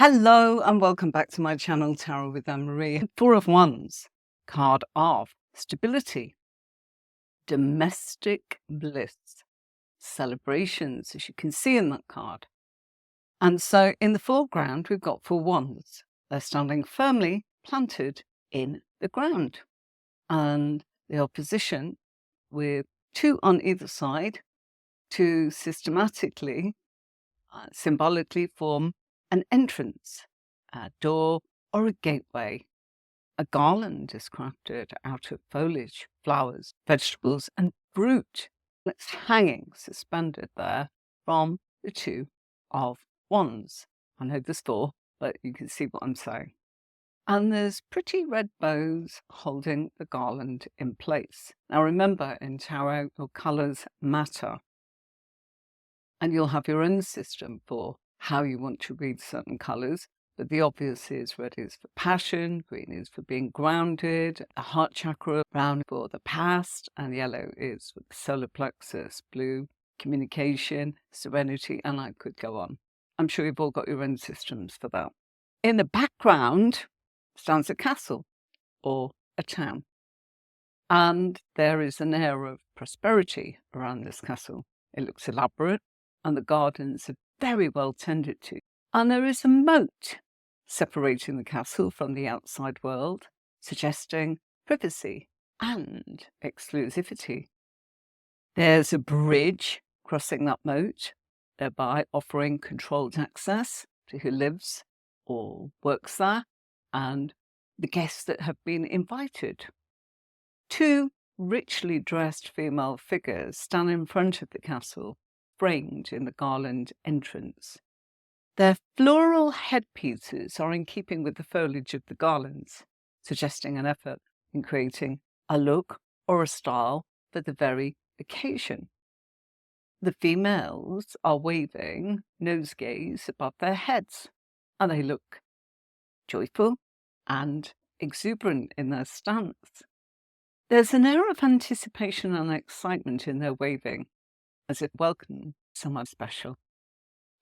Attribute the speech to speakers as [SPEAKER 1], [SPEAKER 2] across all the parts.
[SPEAKER 1] Hello and welcome back to my channel, Tarot with Anne-Marie. Four of Wands, card of stability, domestic bliss, celebrations, as you can see in that card. And so in the foreground, we've got four wands. They're standing firmly planted in the ground. And the opposition with two on either side to systematically, symbolically form an entrance, a door or a gateway. A garland is crafted out of foliage, flowers, vegetables and fruit. It's hanging suspended there from the two of wands. I know there's four, but you can see what I'm saying. And there's pretty red bows holding the garland in place. Now remember, in tarot, your colours matter. And you'll have your own system for how you want to read certain colours. But the obvious is red is for passion, green is for being grounded, the heart chakra, brown for the past, and yellow is for the solar plexus, blue, communication, serenity, and I could go on. I'm sure you've all got your own systems for that. In the background stands a castle or a town. And there is an air of prosperity around this castle. It looks elaborate, and the gardens are very well tended to. And there is a moat separating the castle from the outside world, suggesting privacy and exclusivity. There's a bridge crossing that moat, thereby offering controlled access to who lives or works there and the guests that have been invited. Two richly dressed female figures stand in front of the castle, framed in the garland entrance. Their floral headpieces are in keeping with the foliage of the garlands, suggesting an effort in creating a look or a style for the very occasion. The females are waving nosegays above their heads, and they look joyful and exuberant in their stance. There's an air of anticipation and excitement in their waving, as if welcoming someone special.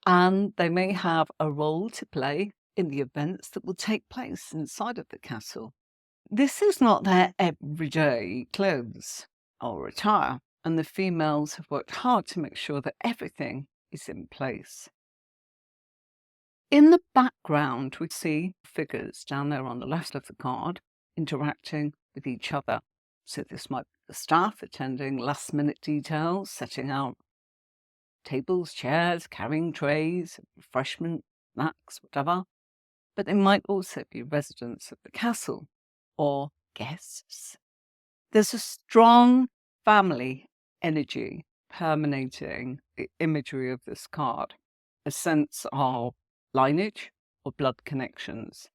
[SPEAKER 1] And they may have a role to play in the events that will take place inside of the castle. This is not their everyday clothes or attire, and the females have worked hard to make sure that everything is in place. In the background, we see figures down there on the left of the card interacting with each other. So this might be the staff attending last-minute details, setting out tables, chairs, carrying trays, refreshment, snacks, whatever. But they might also be residents of the castle or guests. There's a strong family energy permeating the imagery of this card, a sense of lineage or blood connections.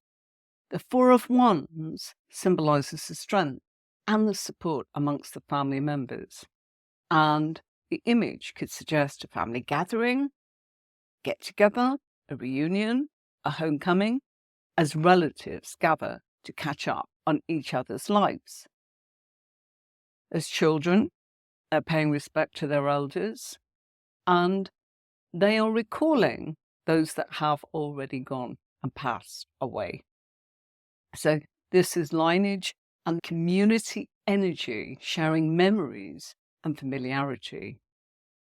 [SPEAKER 1] The Four of Wands symbolises the strength and the support amongst the family members. And the image could suggest a family gathering, get-together, a reunion, a homecoming, as relatives gather to catch up on each other's lives. As children, they're paying respect to their elders, and they are recalling those that have already gone and passed away. So this is lineage and community energy, sharing memories and familiarity.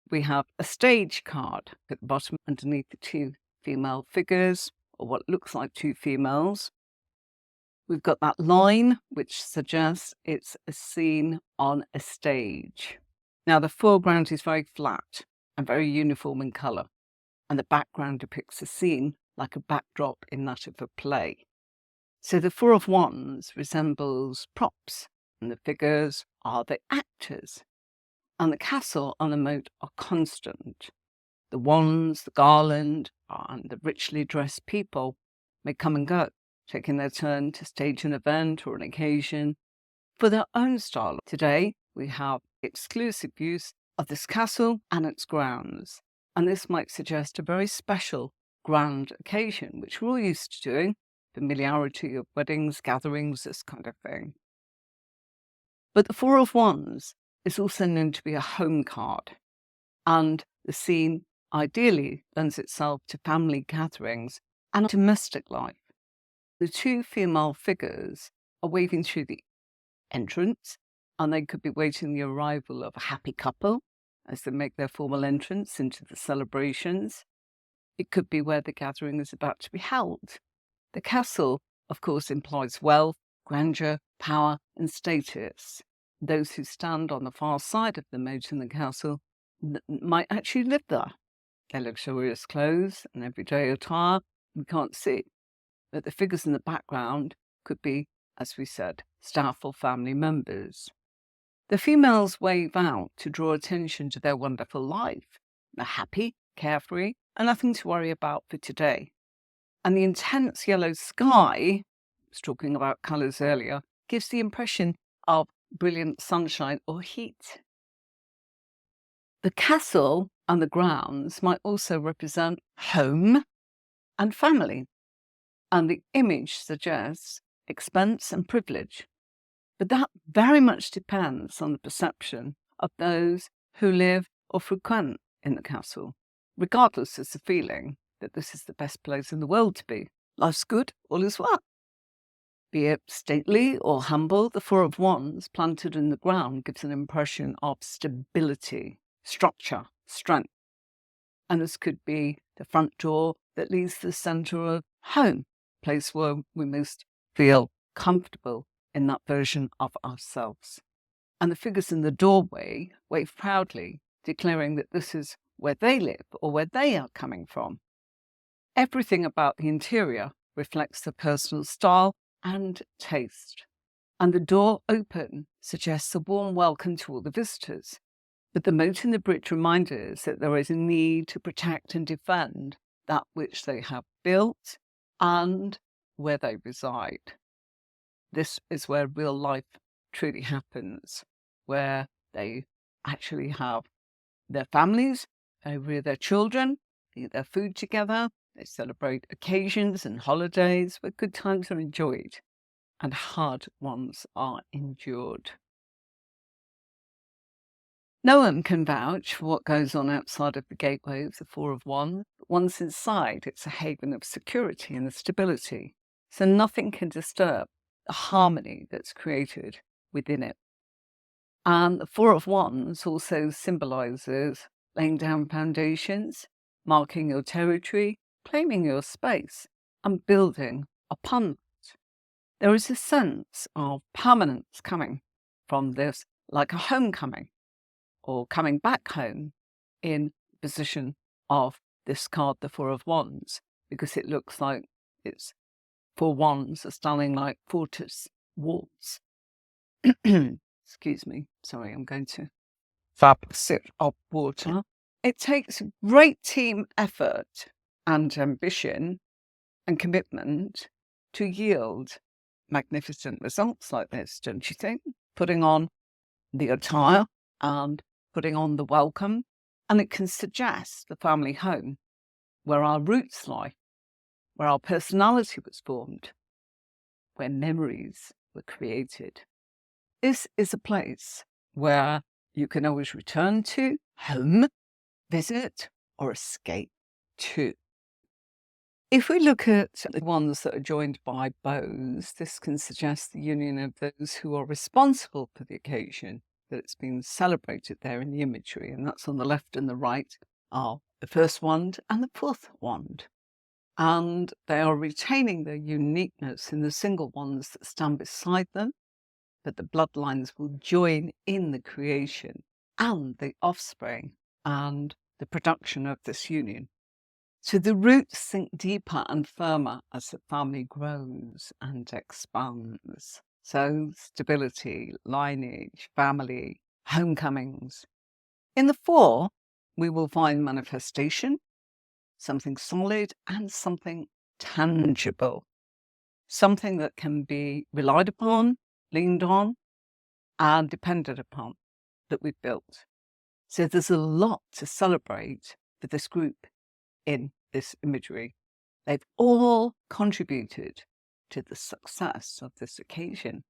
[SPEAKER 1] We have a stage card at the bottom underneath the two female figures, or what looks like two females. We've got that line which suggests it's a scene on a stage. Now the foreground is very flat and very uniform in colour, and the background depicts a scene like a backdrop in that of a play. So the Four of Wands resembles props, and the figures are the actors. And the castle and the moat are constant. The wands, the garland, and the richly dressed people may come and go, taking their turn to stage an event or an occasion for their own style. Today, we have exclusive use of this castle and its grounds, and this might suggest a very special grand occasion, which we're all used to doing, familiarity of weddings, gatherings, this kind of thing. But the Four of Wands is also known to be a home card, and the scene ideally lends itself to family gatherings and domestic life. The two female figures are waving through the entrance, and they could be waiting the arrival of a happy couple as they make their formal entrance into the celebrations. It could be where the gathering is about to be held. The castle, of course, implies wealth, grandeur, power, and status. Those who stand on the far side of the moat in the castle might actually live there. Their luxurious clothes and everyday attire we can't see, but the figures in the background could be, as we said, staff or family members. The females wave out to draw attention to their wonderful life. They're happy, carefree, and nothing to worry about for today. And the intense yellow sky, I was talking about colours earlier, gives the impression of brilliant sunshine or heat. The castle and the grounds might also represent home and family, and the image suggests expense and privilege. But that very much depends on the perception of those who live or frequent in the castle, regardless of the feeling that this is the best place in the world to be. Life's good, all is well. Be it stately or humble, the Four of Wands planted in the ground gives an impression of stability, structure, strength. And this could be the front door that leads to the centre of home, place where we most feel comfortable in that version of ourselves. And the figures in the doorway wave proudly, declaring that this is where they live or where they are coming from. Everything about the interior reflects their personal style and taste. And the door open suggests a warm welcome to all the visitors. But the moat and the bridge remind us that there is a need to protect and defend that which they have built and where they reside. This is where real life truly happens, where they actually have their families, they rear their children, they eat their food together, they celebrate occasions and holidays where good times are enjoyed and hard ones are endured. No one can vouch for what goes on outside of the gateway of the Four of Wands, but once inside, it's a haven of security and stability, so nothing can disturb the harmony that's created within it. And the Four of Wands also symbolizes laying down foundations, marking your territory, claiming your space, and building upon that. There is a sense of permanence coming from this, like a homecoming, or coming back home in the position of this card, the Four of Wands, because it looks like it's four wands are standing like fortress walls. Excuse me. Sorry, I'm going to sip of water. It takes great team effort and ambition and commitment to yield magnificent results like this, don't you think? Putting on the attire and putting on the welcome, and it can suggest the family home where our roots lie, where our personality was formed, where memories were created. This is a place where you can always return to, home, visit, or escape to. If we look at the ones that are joined by bows, this can suggest the union of those who are responsible for the occasion that it's been celebrated there in the imagery, and that's on the left and the right are the first wand and the fourth wand. And they are retaining their uniqueness in the single ones that stand beside them, but the bloodlines will join in the creation and the offspring and the production of this union. So the roots sink deeper and firmer as the family grows and expands. So stability, lineage, family, homecomings. In the four, we will find manifestation, something solid and something tangible, something that can be relied upon, leaned on, and depended upon that we've built. So there's a lot to celebrate for this group in this imagery. They've all contributed to the success of this occasion.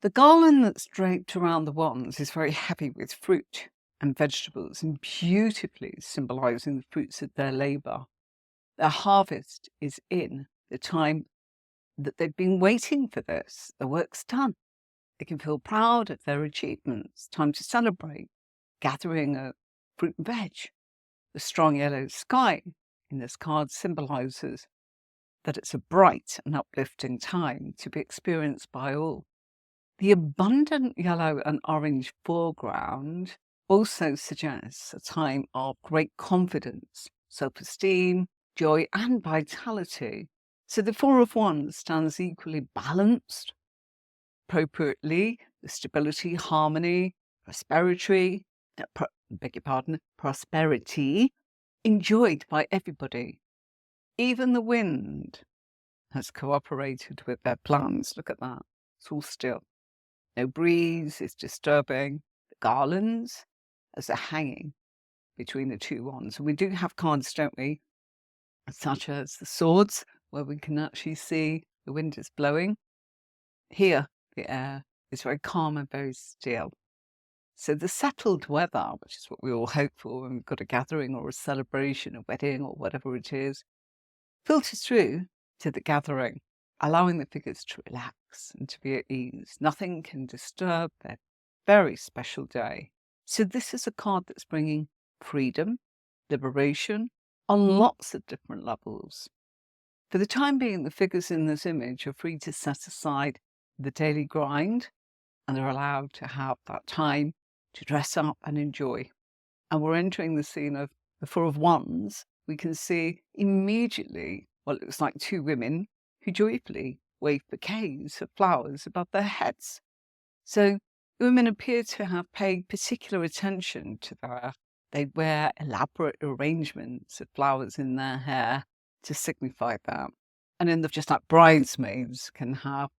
[SPEAKER 1] The garland that's draped around the wands is very heavy with fruit and vegetables and beautifully symbolizing the fruits of their labor. Their harvest is in, the time that they've been waiting for this. The work's done. They can feel proud of their achievements. Time to celebrate. Gathering of fruit and veg. The strong yellow sky in this card symbolises that it's a bright and uplifting time to be experienced by all. The abundant yellow and orange foreground also suggests a time of great confidence, self-esteem, joy and vitality. So the Four of Wands stands equally balanced, appropriately, the stability, harmony, prosperity, prosperity enjoyed by everybody. Even the wind has cooperated with their plans. Look at that. It's all still. No breeze is disturbing the garlands as they're hanging between the two wands. And we do have cards, don't we? Such as the swords, where we can actually see the wind is blowing. Here, the air is very calm and very still. So the settled weather, which is what we all hope for when we've got a gathering or a celebration, a wedding or whatever it is, filters through to the gathering, allowing the figures to relax and to be at ease. Nothing can disturb their very special day. So this is a card that's bringing freedom, liberation on lots of different levels. For the time being, the figures in this image are free to set aside the daily grind, and they're allowed to have that time to dress up and enjoy. And we're entering the scene of the Four of Wands. We can see immediately what looks like two women who joyfully wave bouquets of flowers above their heads. So the women appear to have paid particular attention to their. They wear elaborate arrangements of flowers in their hair to signify that. And in just like bridesmaids can have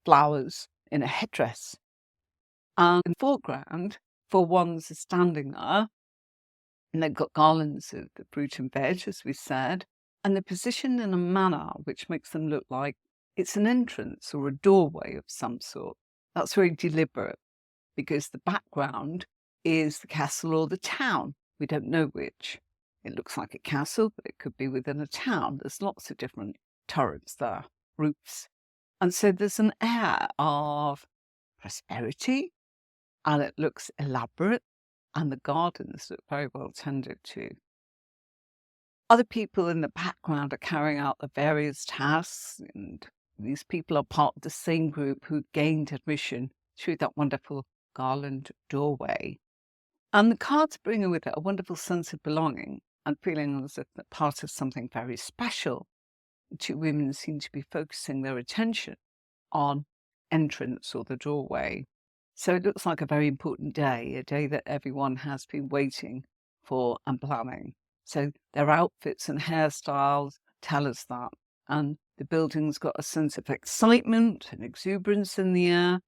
[SPEAKER 1] flowers in a headdress. And in the foreground, Four Wands are standing there, and they've got garlands of the fruit and veg, as we said, and they're positioned in a manner which makes them look like it's an entrance or a doorway of some sort. That's very deliberate, because the background is the castle or the town. We don't know which. It looks like a castle, but it could be within a town. There's lots of different turrets there, roofs. And so there's an air of prosperity, and it looks elaborate, and the gardens look very well tended to. Other people in the background are carrying out the various tasks, and these people are part of the same group who gained admission through that wonderful Garland doorway. And the cards bring with it a wonderful sense of belonging and feeling as if they're part of something very special. The two women seem to be focusing their attention on entrance or the doorway. So it looks like a very important day, a day that everyone has been waiting for and planning. So their outfits and hairstyles tell us that. And the building's got a sense of excitement and exuberance in the air.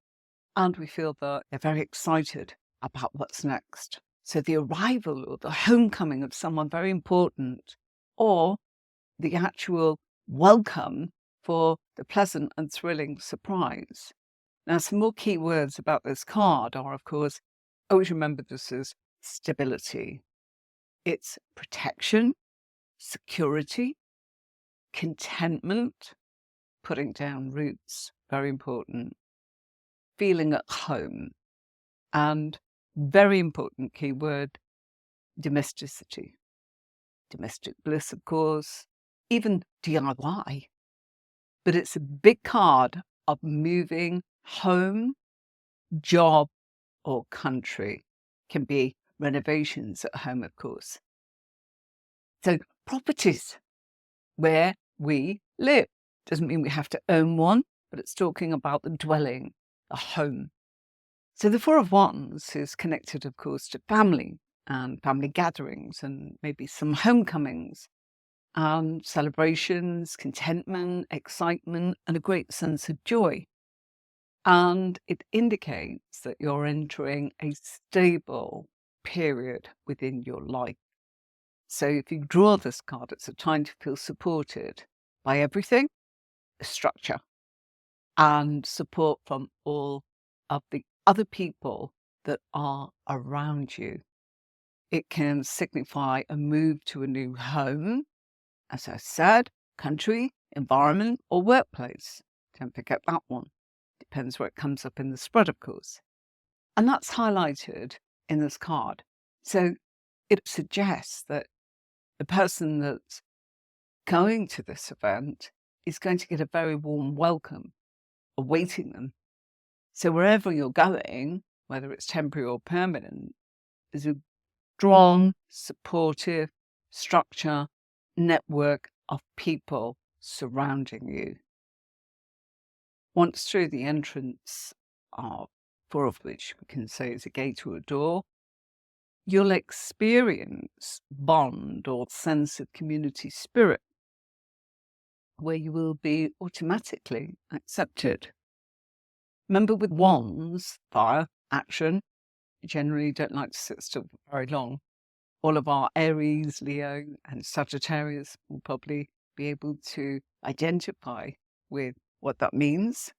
[SPEAKER 1] And we feel that they're very excited about what's next. So the arrival or the homecoming of someone very important, or the actual welcome for the pleasant and thrilling surprise. Now, some more key words about this card are, of course, always remember this is stability. It's protection, security, contentment, putting down roots, very important, feeling at home, and very important key word, domesticity. Domestic bliss, of course, even DIY. But it's a big card of moving home, job, or country. Can be renovations at home, of course. So properties, where we live. Doesn't mean we have to own one, but it's talking about the dwelling, the home. So the Four of Wands is connected, of course, to family and family gatherings and maybe some homecomings, celebrations, contentment, excitement, and a great sense of joy. And it indicates that you're entering a stable period within your life. So if you draw this card, it's a time to feel supported by everything, the structure, and support from all of the other people that are around you. It can signify a move to a new home, As I said, country, environment, or workplace. Don't forget that one. Depends where it comes up in the spread, of course. And that's highlighted in this card. So it suggests that the person that's going to this event is going to get a very warm welcome awaiting them. So wherever you're going, whether it's temporary or permanent, there's a strong, supportive structure, network of people surrounding you. Once through the entrance, four of which we can say is a gate or a door, you'll experience bond or sense of community spirit, where you will be automatically accepted. Remember, with wands, fire, action, you generally don't like to sit still for very long. All of our Aries, Leo, and Sagittarius will probably be able to identify with what that means.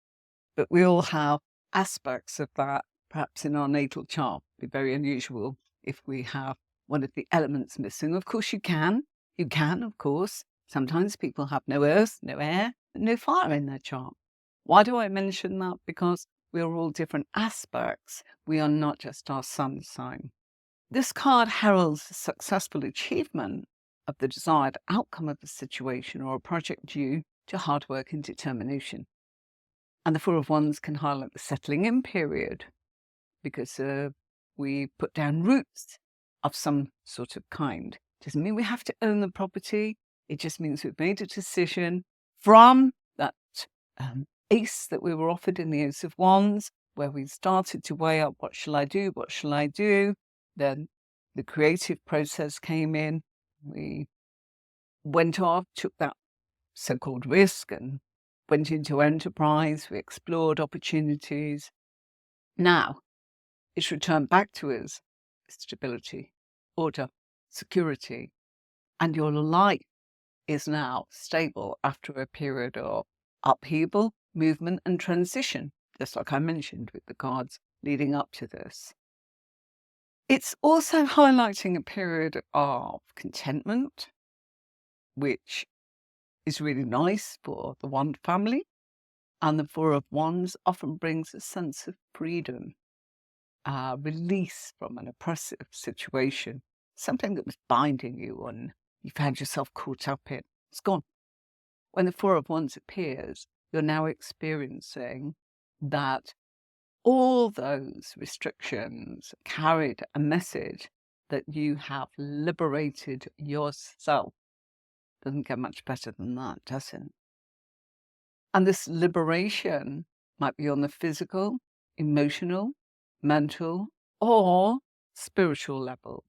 [SPEAKER 1] But we all have aspects of that, perhaps in our natal chart. It'd be very unusual if we have one of the elements missing. Of course, you can, of course. Sometimes people have no earth, no air, no fire in their chart. Why do I mention that? Because we are all different aspects. We are not just our sun sign. This card heralds the successful achievement of the desired outcome of a situation or a project due to hard work and determination. And the Four of Wands can highlight the settling in period because we put down roots of some sort of kind. Doesn't mean we have to own the property. It just means we've made a decision from that ace that we were offered in the Ace of Wands, where we started to weigh up, what shall I do? What shall I do? Then the creative process came in. We went off, took that so-called risk and went into enterprise. We explored opportunities. Now it's returned back to us stability, order, security, and your life is now stable after a period of upheaval, movement, and transition, just like I mentioned with the cards leading up to this. It's also highlighting a period of contentment, which is really nice for the Wand family. And the Four of Wands often brings a sense of freedom, release from an oppressive situation, something that was binding you and you found yourself caught up in. It's gone. When the Four of Wands appears, you're now experiencing that all those restrictions carried a message that you have liberated yourself. Doesn't get much better than that, does it? And this liberation might be on the physical, emotional, mental, or spiritual level.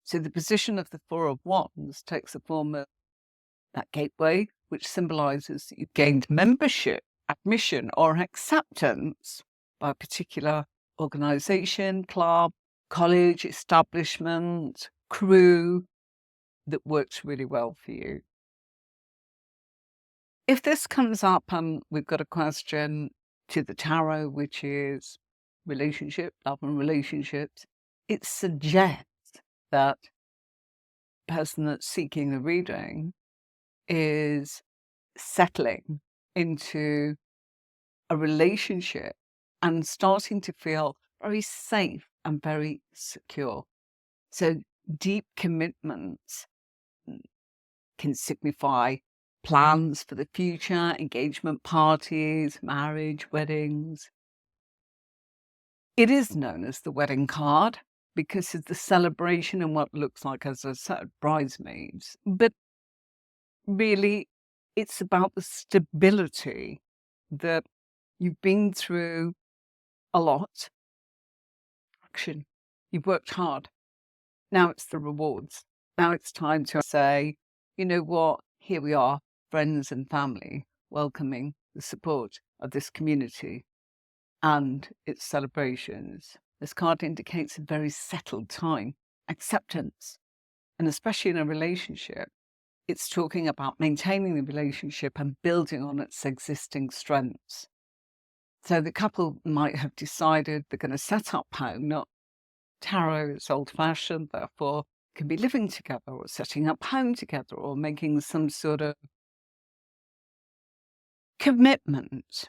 [SPEAKER 1] So the position of the Four of Wands takes the form of that gateway, which symbolizes that you've gained membership, admission, or acceptance by a particular organization, club, college, establishment, crew that works really well for you. If this comes up and we've got a question to the tarot, which is relationship, love and relationships, it suggests that the person that's seeking the reading is settling into a relationship and starting to feel very safe and very secure. So deep commitments can signify plans for the future, engagement parties, marriage, weddings. It is known as the wedding card because of the celebration and what looks like, as I said, bridesmaids. But really, it's about the stability that you've been through a lot. Action. You've worked hard. Now it's the rewards. Now it's time to say, you know what? Here we are, friends and family, welcoming the support of this community and its celebrations. This card indicates a very settled time, acceptance, and especially in a relationship, it's talking about maintaining the relationship and building on its existing strengths. So the couple might have decided they're going to set up home, not tarot is old-fashioned, therefore can be living together or setting up home together or making some sort of commitment,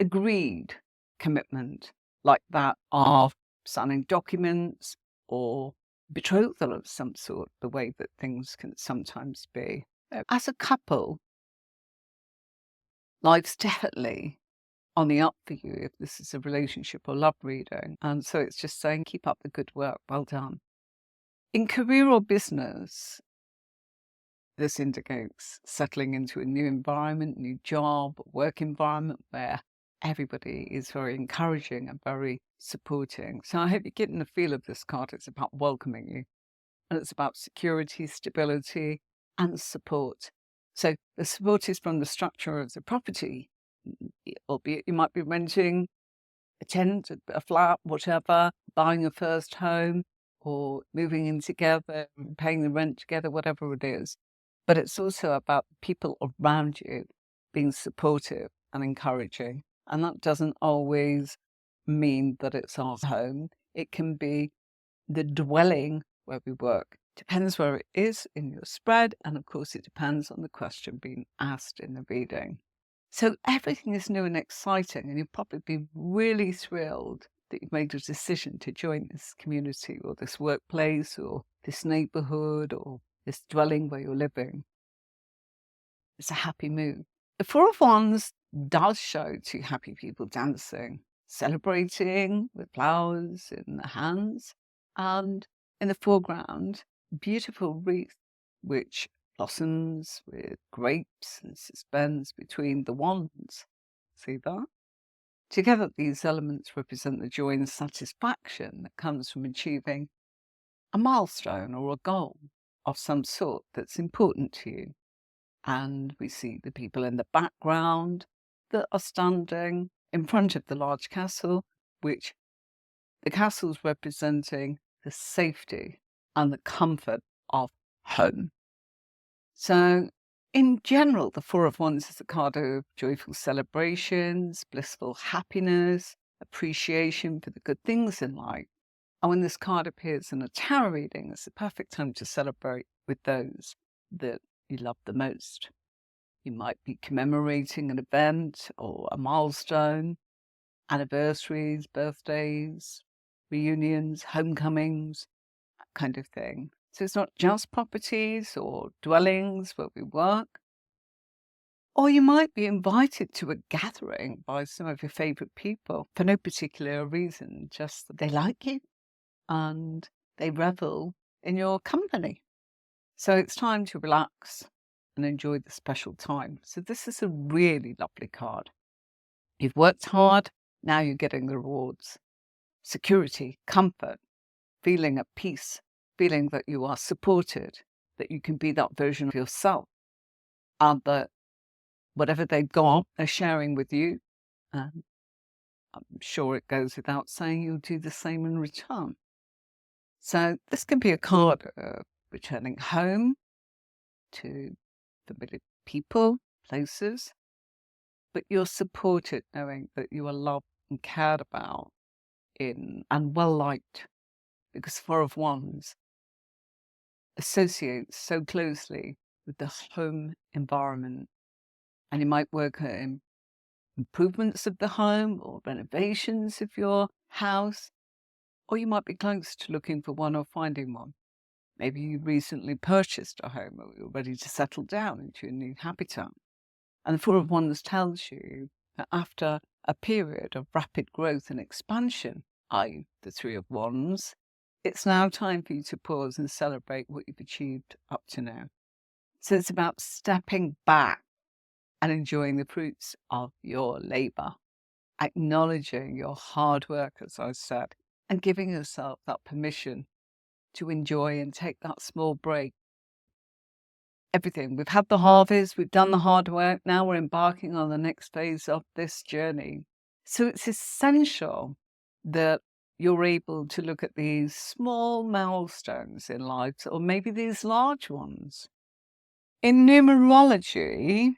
[SPEAKER 1] agreed commitment, like that of signing documents or betrothal of some sort, the way that things can sometimes be. As a couple, life's definitely on the up for you if this is a relationship or love reading. And so it's just saying, keep up the good work. Well done. In career or business, this indicates settling into a new environment, new job, work environment where everybody is very encouraging and very supporting. So I hope you're getting a feel of this card. It's about welcoming you, and it's about security, stability, and support. So the support is from the structure of the property, albeit you might be renting a tent, a flat, whatever, buying a first home, or moving in together, paying the rent together, whatever it is. But it's also about the people around you being supportive and encouraging. And that doesn't always mean that it's our home. It can be the dwelling where we work. Depends where it is in your spread. And of course, it depends on the question being asked in the reading. So everything is new and exciting, and you'll probably be really thrilled that you've made a decision to join this community or this workplace or this neighborhood or this dwelling where you're living. It's a happy mood. The Four of Wands does show two happy people dancing, celebrating with flowers in their hands, and in the foreground, beautiful wreath which blossoms with grapes and suspends between the wands. See that? Together, these elements represent the joy and satisfaction that comes from achieving a milestone or a goal of some sort that's important to you. And we see the people in the background that are standing in front of the large castle, which the castle's representing the safety and the comfort of home. So in general, the Four of Wands is a card of joyful celebrations, blissful happiness, appreciation for the good things in life. And when this card appears in a tarot reading, it's the perfect time to celebrate with those that you love the most. You might be commemorating an event or a milestone, anniversaries, birthdays, reunions, homecomings, that kind of thing. So it's not just properties or dwellings where we work. Or you might be invited to a gathering by some of your favorite people for no particular reason, just that they like you and they revel in your company. So it's time to relax and enjoy the special time. So this is a really lovely card. You've worked hard, now you're getting the rewards. Security, comfort, feeling at peace, feeling that you are supported, that you can be that version of yourself, and that whatever they've got, they're sharing with you. I'm sure it goes without saying you'll do the same in return. So this can be a card of returning home to familiar people, places, but you're supported knowing that you are loved and cared about and well liked, because Four of Wands associates so closely with the home environment. And you might work in improvements of the home or renovations of your house, or you might be close to looking for one or finding one. Maybe you recently purchased a home or you're ready to settle down into a new habitat. And the Four of Wands tells you that after a period of rapid growth and expansion, i.e. the Three of Wands, it's now time for you to pause and celebrate what you've achieved up to now. So it's about stepping back and enjoying the fruits of your labor, acknowledging your hard work, as I said, and giving yourself that permission to enjoy and take that small break. Everything. We've had the harvest, we've done the hard work, now we're embarking on the next phase of this journey. So it's essential that you're able to look at these small milestones in life, or maybe these large ones. In numerology,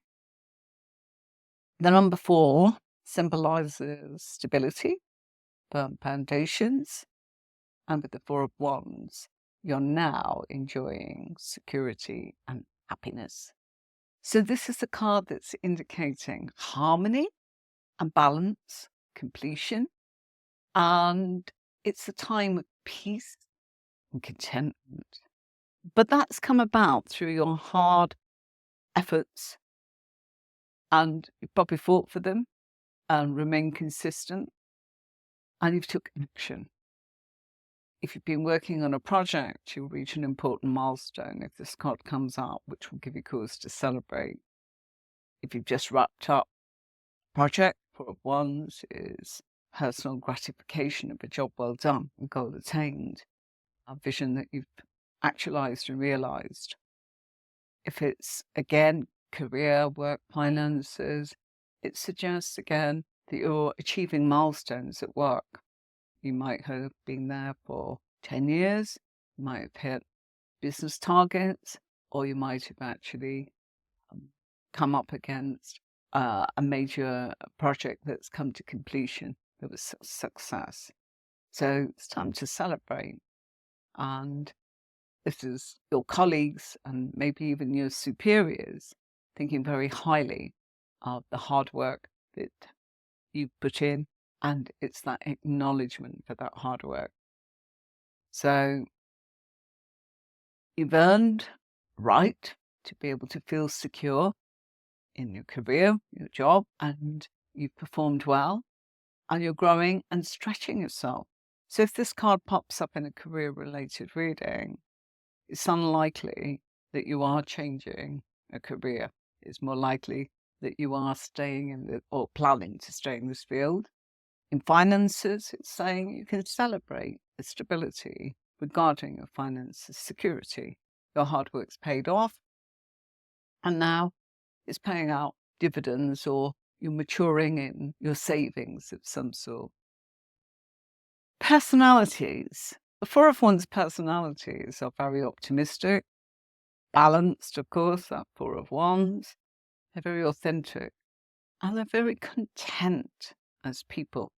[SPEAKER 1] the number 4 symbolizes stability, firm foundations, and with the Four of Wands, you're now enjoying security and happiness. So this is a card that's indicating harmony and balance, completion, and it's a time of peace and contentment. But that's come about through your hard efforts, and you've probably fought for them and remained consistent, and you've took action. If you've been working on a project, you'll reach an important milestone if this card comes out, which will give you cause to celebrate. If you've just wrapped up a project, Four of Wands is personal gratification of a job well done, a goal attained, a vision that you've actualized and realized. If it's, again, career, work, finances, it suggests, again, that you're achieving milestones at work. You might have been there for 10 years, you might have hit business targets, or you might have actually come up against a major project that's come to completion that was a success. So it's time to celebrate. And this is your colleagues and maybe even your superiors thinking very highly of the hard work that you put in, and it's that acknowledgement for that hard work. So you've earned right to be able to feel secure in your career, your job, and you've performed well, and you're growing and stretching yourself. So if this card pops up in a career-related reading, it's unlikely that you are changing a career. It's more likely that you are staying in or planning to stay in this field. In finances, it's saying you can celebrate the stability regarding your finances, security. Your hard work's paid off, and now it's paying out dividends, or you're maturing in your savings of some sort. Personalities. The Four of Wands personalities are very optimistic, balanced, of course, that Four of Wands. They're very authentic, and they're very content as people.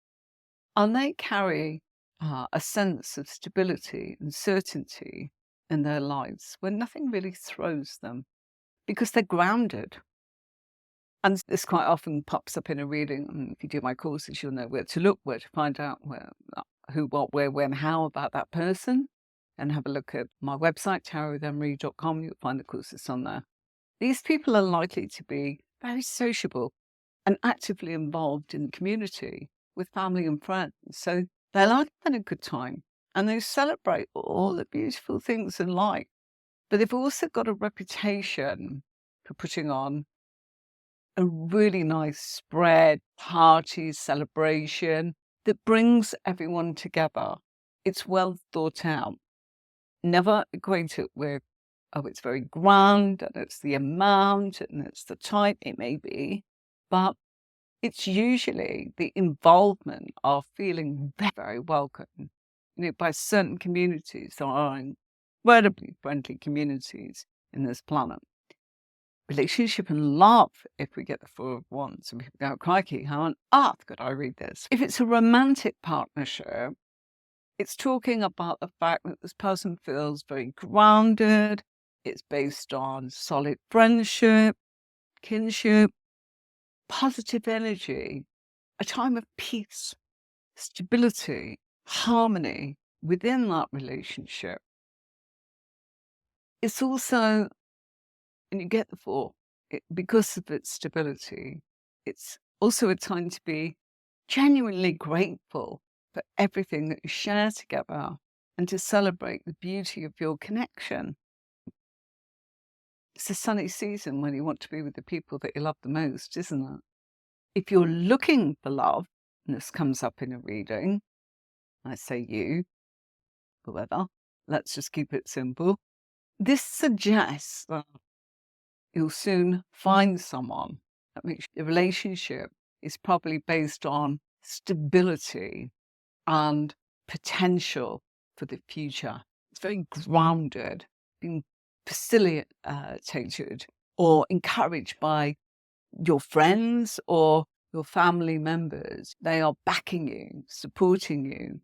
[SPEAKER 1] And they carry a sense of stability and certainty in their lives when nothing really throws them, because they're grounded. And this quite often pops up in a reading. And if you do my courses, you'll know where to look, where to find out who, what, where, when, how about that person. And have a look at my website, tarotwithemery.com. You'll find the courses on there. These people are likely to be very sociable and actively involved in the community with family and friends. So they like having a good time, and they celebrate all the beautiful things in life. But they've also got a reputation for putting on a really nice spread, party, celebration that brings everyone together. It's well thought out. Never equate it with, oh, it's very grand, and it's the amount, and it's the type. It may be, but it's usually the involvement of feeling very, very welcome, by certain communities. There are incredibly friendly communities in this planet. Relationship and love, if we get the Four of Wands, and people go, crikey, how on earth could I read this? If it's a romantic partnership, it's talking about the fact that this person feels very grounded. It's based on solid friendship, kinship, positive energy, a time of peace, stability, harmony within that relationship. It's also, and you get the Four, because of its stability, it's also a time to be genuinely grateful for everything that you share together and to celebrate the beauty of your connection. It's a sunny season when you want to be with the people that you love the most, isn't it? If you're looking for love, and this comes up in a reading, I say you, whoever, let's just keep it simple. This suggests that you'll soon find someone. That makes the relationship is probably based on stability and potential for the future. It's very grounded, being facilitated or encouraged by your friends or your family members. They are backing you, supporting you.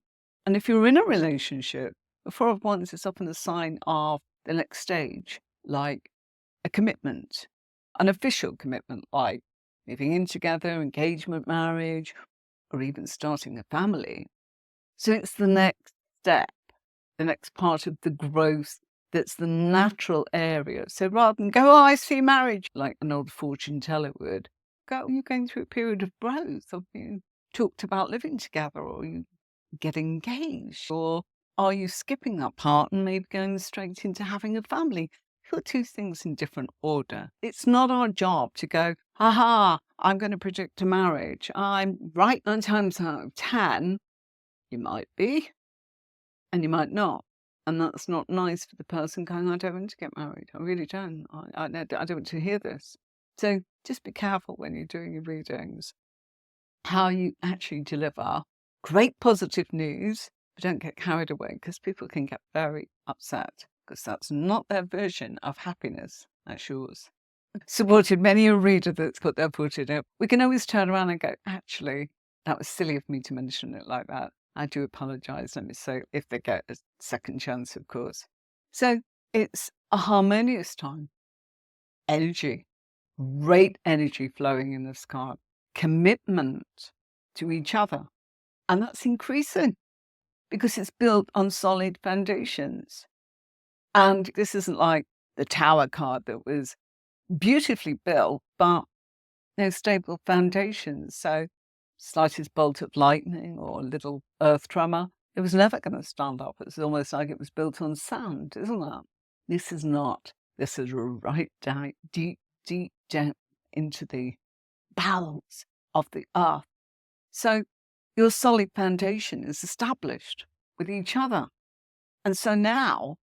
[SPEAKER 1] And if you're in a relationship, The Four of Wands is often a sign of the next stage, like a commitment, an official commitment, like moving in together, engagement, marriage, or even starting a family. So it's the next step, the next part of the growth that's the natural area. So rather than go, oh, I see marriage, like an old fortune teller would, go, you're going through a period of growth, or you talked about living together, or you get engaged, or are you skipping that part and maybe going straight into having a family? You'll do things in different order. It's not our job to go, aha, I'm going to predict a marriage. I'm right 9 times out of 10. You might be, and you might not. And that's not nice for the person going, I don't want to get married. I really don't. I don't want to hear this. So just be careful when you're doing your readings, how you actually deliver great positive news, but don't get carried away, because people can get very upset, because that's not their version of happiness. That's yours. Supported many a reader that's put their foot in it. We can always turn around and go, actually, that was silly of me to mention it like that. I do apologise, let me say, if they get a second chance, of course. So it's a harmonious time. Energy, great energy flowing in this card. Commitment to each other. And that's increasing because it's built on solid foundations. And this isn't like the Tower card that was beautifully built, but no stable foundations. So slightest bolt of lightning or a little earth tremor, it was never going to stand up. It's almost like it was built on sand, isn't that? This is not. This is right down, deep, deep down into the bowels of the earth. So your solid foundation is established with each other. And so now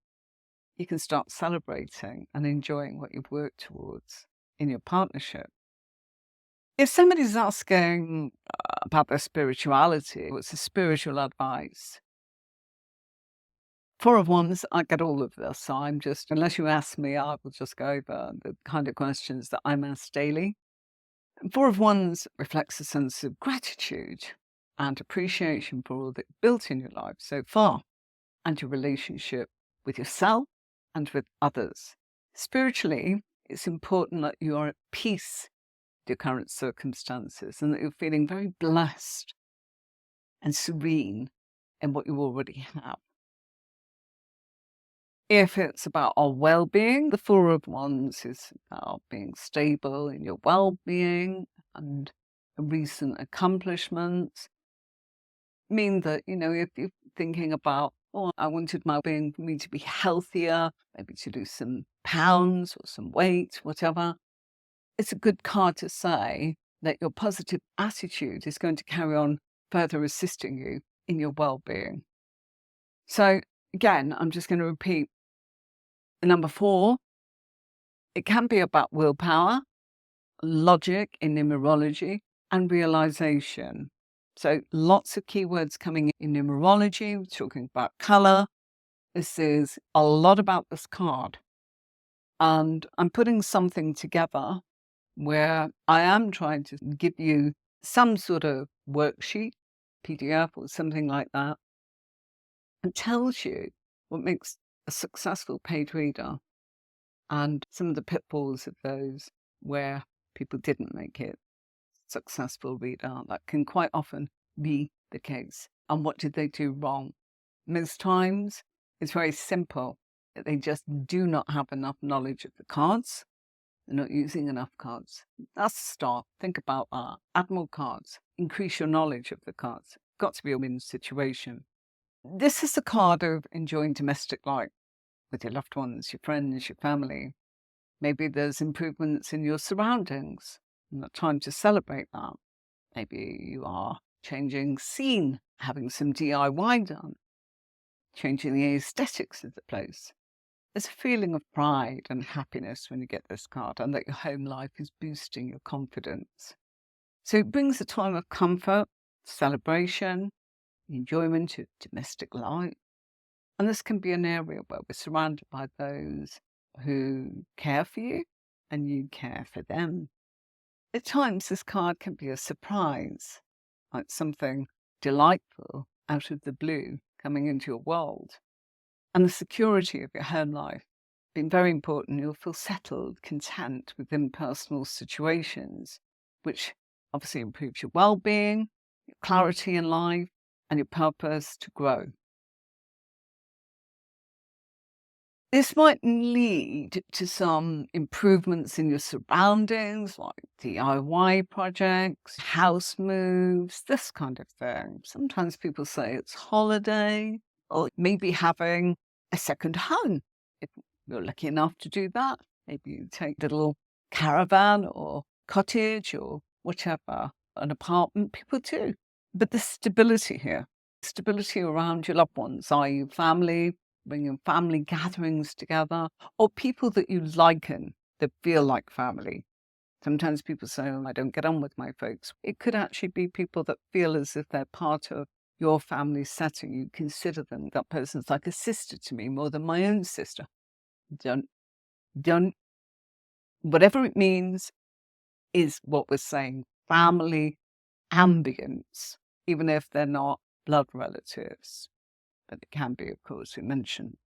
[SPEAKER 1] you can start celebrating and enjoying what you've worked towards in your partnership. If somebody's asking about their spirituality, what's the spiritual advice? Four of Wands, I get all of this. So I'm just, unless you ask me, I will just go over the kind of questions that I'm asked daily. Four of Wands reflects a sense of gratitude and appreciation for all that's built in your life so far, and your relationship with yourself and with others. Spiritually, it's important that you are at peace with your current circumstances and that you're feeling very blessed and serene in what you already have. If it's about our well-being, the Four of Wands is about being stable in your well-being, and recent accomplishments mean that, if you're thinking about, oh, I wanted my being for me to be healthier, maybe to lose some pounds or some weight, whatever, it's a good card to say that your positive attitude is going to carry on further assisting you in your well-being. So again, I'm just going to repeat number 4. It can be about willpower, logic in numerology, and realization. So lots of keywords coming in numerology. We're talking about color. This is a lot about this card. And I'm putting something together where I am trying to give you some sort of worksheet, PDF or something like that, and tells you what makes a successful paid reader and some of the pitfalls of those where people didn't make it successful reader. That can quite often be the case. And what did they do wrong? Most times it's very simple. They just do not have enough knowledge of the cards. They're not using enough cards. That's a start. Think about that. Add more cards. Increase your knowledge of the cards. Got to be a win situation. This is a card of enjoying domestic life with your loved ones, your friends, your family. Maybe there's improvements in your surroundings. Not time to celebrate that. Maybe you are changing scene, having some DIY done, changing the aesthetics of the place. There's a feeling of pride and happiness when you get this card, and that your home life is boosting your confidence. So it brings a time of comfort, celebration, enjoyment of domestic life. And this can be an area where we're surrounded by those who care for you and you care for them. At times, this card can be a surprise, like something delightful out of the blue coming into your world. and the security of your home life. Being very important. You'll feel settled, content within personal situations, which obviously improves your well-being, your clarity in life, and your purpose to grow. This might lead to some improvements in your surroundings, like DIY projects, house moves, this kind of thing. Sometimes people say it's holiday, or maybe having a second home. If you're lucky enough to do that, maybe you take a little caravan or cottage or whatever, an apartment, people do. But the stability here, stability around your loved ones, i.e. family, bringing family gatherings together, or people that you liken that feel like family. Sometimes people say, oh, I don't get on with my folks. It could actually be people that feel as if they're part of your family setting. You consider them, that person's like a sister to me more than my own sister. Don't, whatever it means is what we're saying, family ambience, even if they're not blood relatives. But it can be, of course, we mentioned.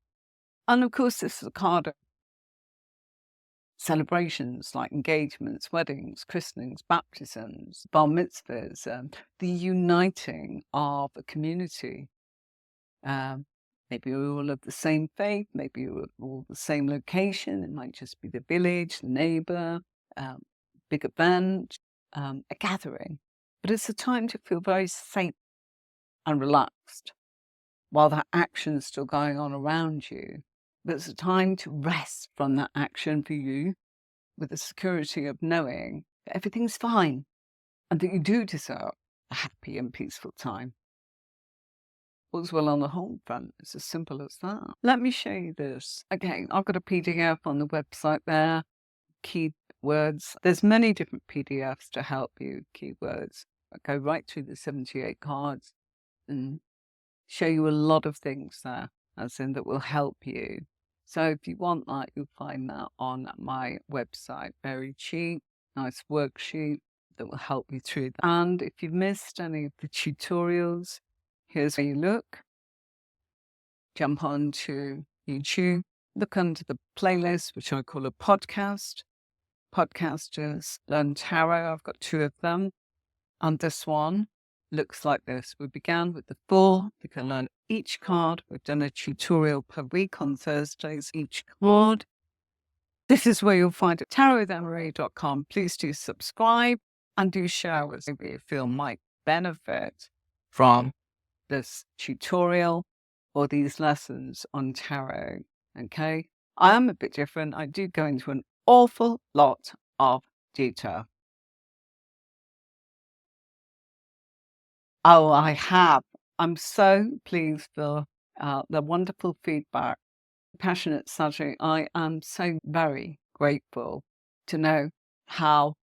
[SPEAKER 1] And of course, this is a card of celebrations like engagements, weddings, christenings, baptisms, bar mitzvahs, the uniting of a community. Maybe you're all of the same faith, maybe you're all the same location. It might just be the village, the neighbor, big event, a gathering. But it's a time to feel very safe and relaxed while that action's still going on around you. But it's a time to rest from that action for you with the security of knowing that everything's fine and that you do deserve a happy and peaceful time. All's well on the home front. It's as simple as that. Let me show you this. Again, I've got a PDF on the website there. Keywords. There's many different PDFs to help you. Keywords. I go right through the 78 cards and show you a lot of things there, as in that will help you. So if you want that, you'll find that on my website. Very cheap, nice worksheet that will help you through that. And if you've missed any of the tutorials, here's where you look. Jump onto YouTube, look under the playlist, which I call a podcast. Podcasters Learn Tarot. I've got 2 of them. And this one looks like this. We began with the 4. You can learn each card. We've done a tutorial per week on Thursdays, each card. This is where you'll find it, tarotwithemarie.com. Please do subscribe and do share with maybe you feel might benefit from this tutorial or these lessons on tarot. Okay? I am a bit different. I do go into an awful lot of detail. Oh, I have. I'm so pleased for the wonderful feedback. Passionate subject. I am so very grateful to know how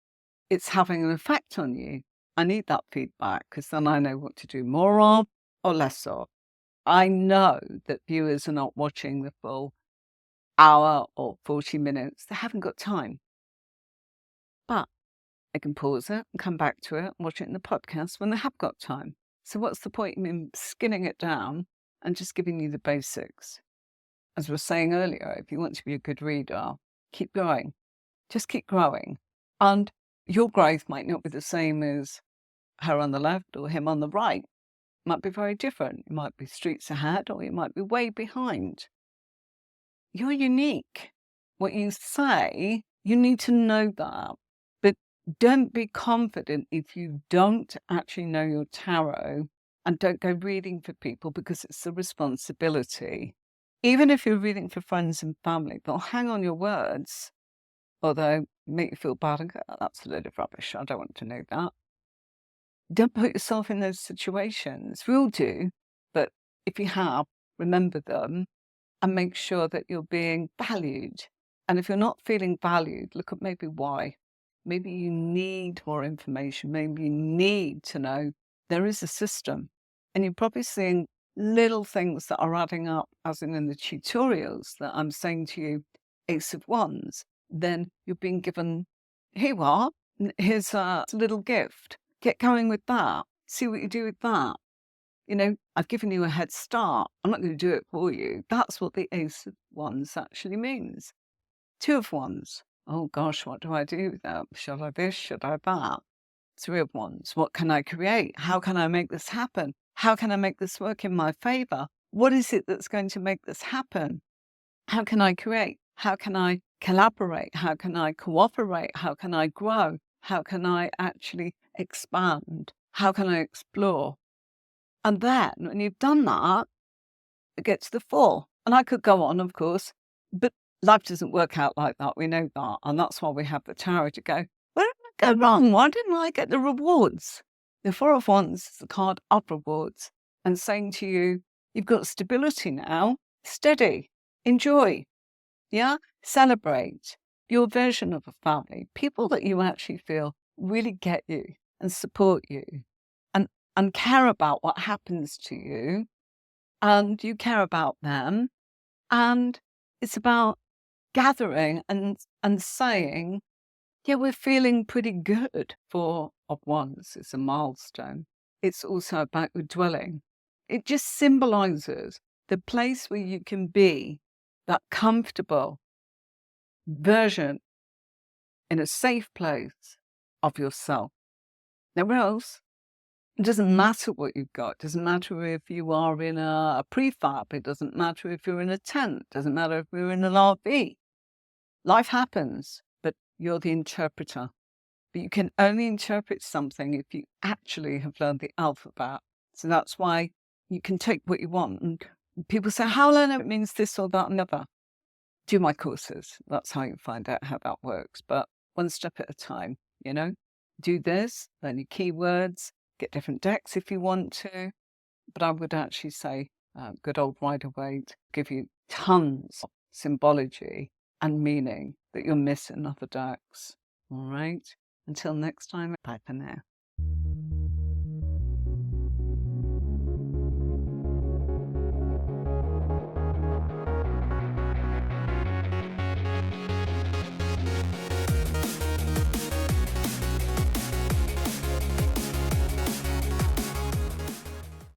[SPEAKER 1] it's having an effect on you. I need that feedback because then I know what to do more of or less of. I know that viewers are not watching the full hour or 40 minutes. They haven't got time. But they can pause it and come back to it and watch it in the podcast when they have got time. So what's the point in skinning it down and just giving you the basics? As we were saying earlier, if you want to be a good reader, keep going. Just keep growing. And your growth might not be the same as her on the left or him on the right. It might be very different. You might be streets ahead or you might be way behind. You're unique. What you say, you need to know that. But don't be confident if you don't actually know your tarot and don't go reading for people because it's a responsibility. Even if you're reading for friends and family, they'll hang on your words, although make you feel bad and go, oh, that's a load of rubbish. I don't want to know that. Don't put yourself in those situations. We all do, but if you have, remember them and make sure that you're being valued. And if you're not feeling valued, look at maybe why. Maybe you need more information. Maybe you need to know there is a system. And you're probably seeing little things that are adding up, as in the tutorials that I'm saying to you, Ace of Wands. Then you're being given, here you are, here's a little gift. Get going with that. See what you do with that. You know, I've given you a head start. I'm not going to do it for you. That's what the Ace of Wands actually means. Two of Wands. Oh gosh, what do I do with that? Should I this? Should I that? Three of Wands. What can I create? How can I make this happen? How can I make this work in my favor? What is it that's going to make this happen? How can I create? How can I collaborate? How can I cooperate? How can I grow? How can I actually expand? How can I explore? And then when you've done that, it gets to the Four. And I could go on, of course, but life doesn't work out like that. We know that. And that's why we have the Tower to go, where did I go wrong? Why didn't I get the rewards? The Four of Wands is the card of rewards and saying to you, you've got stability now, steady, enjoy, yeah, celebrate your version of a family, people that you actually feel really get you and support you and care about what happens to you, and you care about them. And it's about gathering and saying, yeah, we're feeling pretty good. Four of Wands is a milestone. It's also about your dwelling. It just symbolizes the place where you can be that comfortable version in a safe place of yourself. Nowhere else. It doesn't matter what you've got. It doesn't matter if you are in a prefab. It doesn't matter if you're in a tent. It doesn't matter if you're in an RV. Life happens, but you're the interpreter. But you can only interpret something if you actually have learned the alphabet. So that's why you can take what you want. And people say, how will I know it means this or that and other? Do my courses. That's how you find out how that works. But one step at a time, you know? Do this, learn your keywords, get different decks if you want to. But I would actually say good old Rider-Waite give you tons of symbology and meaning that you'll miss in other decks. All right? Until next time, bye for now.